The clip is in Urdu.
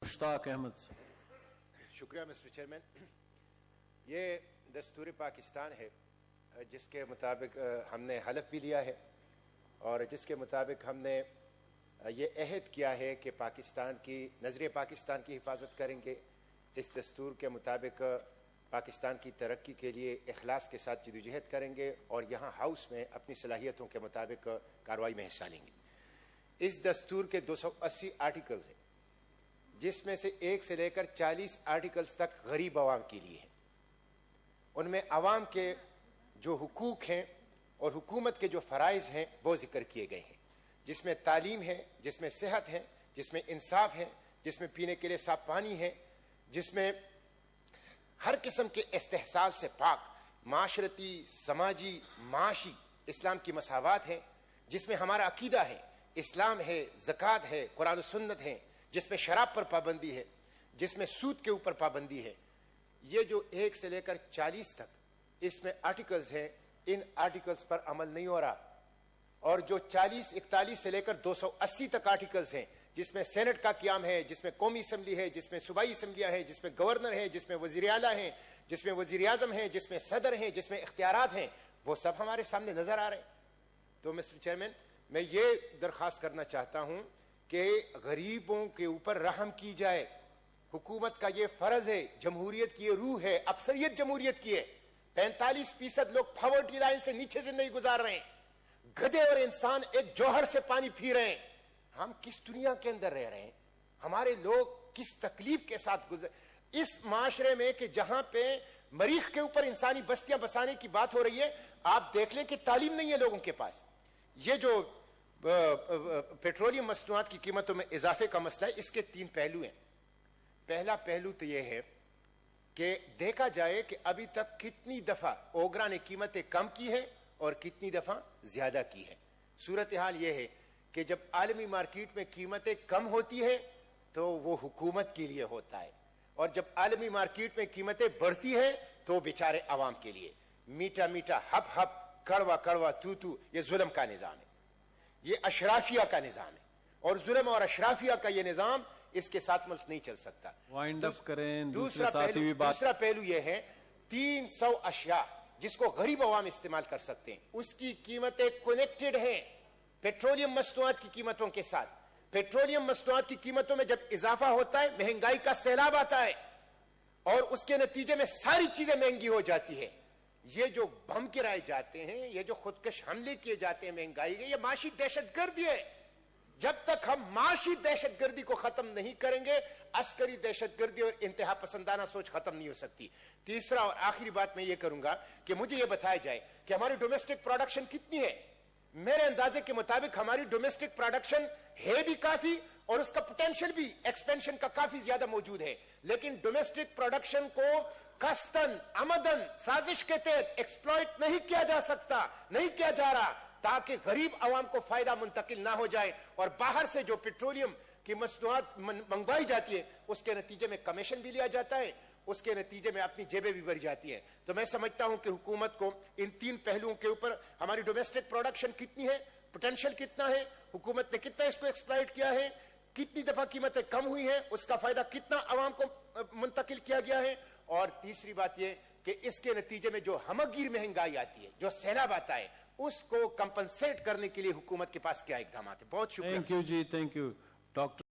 مشتاق احمد سے. شکریہ مسٹر چیئرمین. یہ دستور پاکستان ہے جس کے مطابق ہم نے حلف بھی لیا ہے اور جس کے مطابق ہم نے یہ عہد کیا ہے کہ پاکستان کی نظریہ پاکستان کی حفاظت کریں گے. اس دستور کے مطابق پاکستان کی ترقی کے لیے اخلاص کے ساتھ جدوجہد کریں گے اور یہاں ہاؤس میں اپنی صلاحیتوں کے مطابق کارروائی میں حصہ لیں گے. اس دستور کے 280 آرٹیکلز ہیں جس میں سے 1 سے لے کر 40 آرٹیکلز تک غریب عوام کے لیے ہیں. ان میں عوام کے جو حقوق ہیں اور حکومت کے جو فرائض ہیں وہ ذکر کیے گئے ہیں، جس میں تعلیم ہے، جس میں صحت ہے، جس میں انصاف ہے، جس میں پینے کے لیے صاف پانی ہے، جس میں ہر قسم کے استحصال سے پاک معاشرتی، سماجی، معاشی اسلام کی مساوات ہے، جس میں ہمارا عقیدہ ہے، اسلام ہے، زکوٰۃ ہے، قرآن و سنت ہے، جس میں شراب پر پابندی ہے، جس میں سود کے اوپر پابندی ہے. یہ جو 1 سے لے کر 40 تک اس میں آرٹیکلز ہیں، ان آرٹیکلز پر عمل نہیں ہو رہا. اور جو 40 41 سے لے کر 280 تک آرٹیکلز ہیں جس میں سینٹ کا قیام ہے، جس میں قومی اسمبلی ہے، جس میں صوبائی اسمبلیاں ہیں، جس میں گورنر ہے، جس میں وزیر اعلیٰ ہیں، جس میں وزیر اعظم ہیں، جس میں صدر ہیں، جس میں اختیارات ہیں، وہ سب ہمارے سامنے نظر آ رہے ہیں. تو مسٹر چیئرمین، میں یہ درخواست کرنا چاہتا ہوں کہ غریبوں کے اوپر رحم کی جائے. حکومت کا یہ فرض ہے، جمہوریت کی یہ روح ہے، اکثریت جمہوریت کی ہے. 45% لوگ پاورٹی لائن سے نیچے زندگی گزار رہے ہیں. گدھے اور انسان ایک جوہر سے پانی پی رہے ہیں. ہم کس دنیا کے اندر رہ رہے ہیں؟ ہمارے لوگ کس تکلیف کے ساتھ اس معاشرے میں کہ جہاں پہ مریخ کے اوپر انسانی بستیاں بسانے کی بات ہو رہی ہے، آپ دیکھ لیں کہ تعلیم نہیں ہے لوگوں کے پاس. یہ جو پیٹرولیم مصنوعات کی قیمتوں میں اضافے کا مسئلہ ہے، اس کے 3 پہلو ہیں. پہلا پہلو تو یہ ہے کہ دیکھا جائے کہ ابھی تک کتنی دفعہ اوگرا نے قیمتیں کم کی ہیں اور کتنی دفعہ زیادہ کی ہیں. صورتحال یہ ہے کہ جب عالمی مارکیٹ میں قیمتیں کم ہوتی ہیں تو وہ حکومت کے لیے ہوتا ہے، اور جب عالمی مارکیٹ میں قیمتیں بڑھتی ہیں تو بیچارے عوام کے لیے. میٹھا میٹھا ہپ ہپ، کڑوا کڑوا تو یہ ظلم کا نظام ہے، یہ اشرافیہ کا نظام ہے، اور ظلم اور اشرافیہ کا یہ نظام، اس کے ساتھ ملک نہیں چل سکتا. وائنڈ اپ کریں. دوسرا پہلو یہ ہے 300 اشیاء جس کو غریب عوام استعمال کر سکتے ہیں، اس کی قیمتیں کنیکٹڈ ہیں پیٹرولیم مصنوعات کی قیمتوں کے ساتھ. پیٹرولیم مصنوعات کی قیمتوں میں جب اضافہ ہوتا ہے، مہنگائی کا سیلاب آتا ہے اور اس کے نتیجے میں ساری چیزیں مہنگی ہو جاتی ہے. یہ جو بم گرائے جاتے ہیں، یہ جو خودکش حملے کیے جاتے ہیں مہنگائی کے، یہ معاشی دہشت گردی ہے. جب تک ہم معاشی دہشت گردی کو ختم نہیں کریں گے، عسکری دہشت گردی اور انتہا پسندانہ سوچ ختم نہیں ہو سکتی. تیسرا اور آخری بات میں یہ کروں گا کہ مجھے یہ بتایا جائے کہ ہماری ڈومیسٹک پروڈکشن کتنی ہے. میرے اندازے کے مطابق ہماری ڈومیسٹک پروڈکشن ہے بھی کافی اور اس کا پوٹینشیل بھی ایکسپینشن کا کافی زیادہ موجود ہے، لیکن ڈومیسٹک پروڈکشن کو قصداً عمدن سازش کے تحت ایکسپلائٹ نہیں کیا جا سکتا، نہیں کیا جا رہا، تاکہ غریب عوام کو فائدہ منتقل نہ ہو جائے اور باہر سے جو پیٹرولیم کی مصنوعات منگوائی جاتی ہے اس کے نتیجے میں کمیشن بھی لیا جاتا ہے، اس کے نتیجے میں اپنی جیبیں بھی بھری جاتی ہیں. تو میں سمجھتا ہوں کہ حکومت کو ان 3 پہلوؤں کے اوپر، ہماری ڈومیسٹک پروڈکشن کتنی ہے، پوٹینشیل کتنا ہے، حکومت نے کتنا اس کو ایکسپلائٹ کیا ہے، کتنی دفعہ قیمتیں کم ہوئی ہیں، اس کا فائدہ کتنا عوام کو منتقل کیا گیا ہے، اور تیسری بات یہ کہ اس کے نتیجے میں جو ہمگیر مہنگائی آتی ہے، جو سیلاب آتا ہے، اس کو کمپنسیٹ کرنے کے لیے حکومت کے پاس کیا اقدامات ہیں. بہت شکریہ. تھینک یو جی، تھینک یو ڈاکٹر.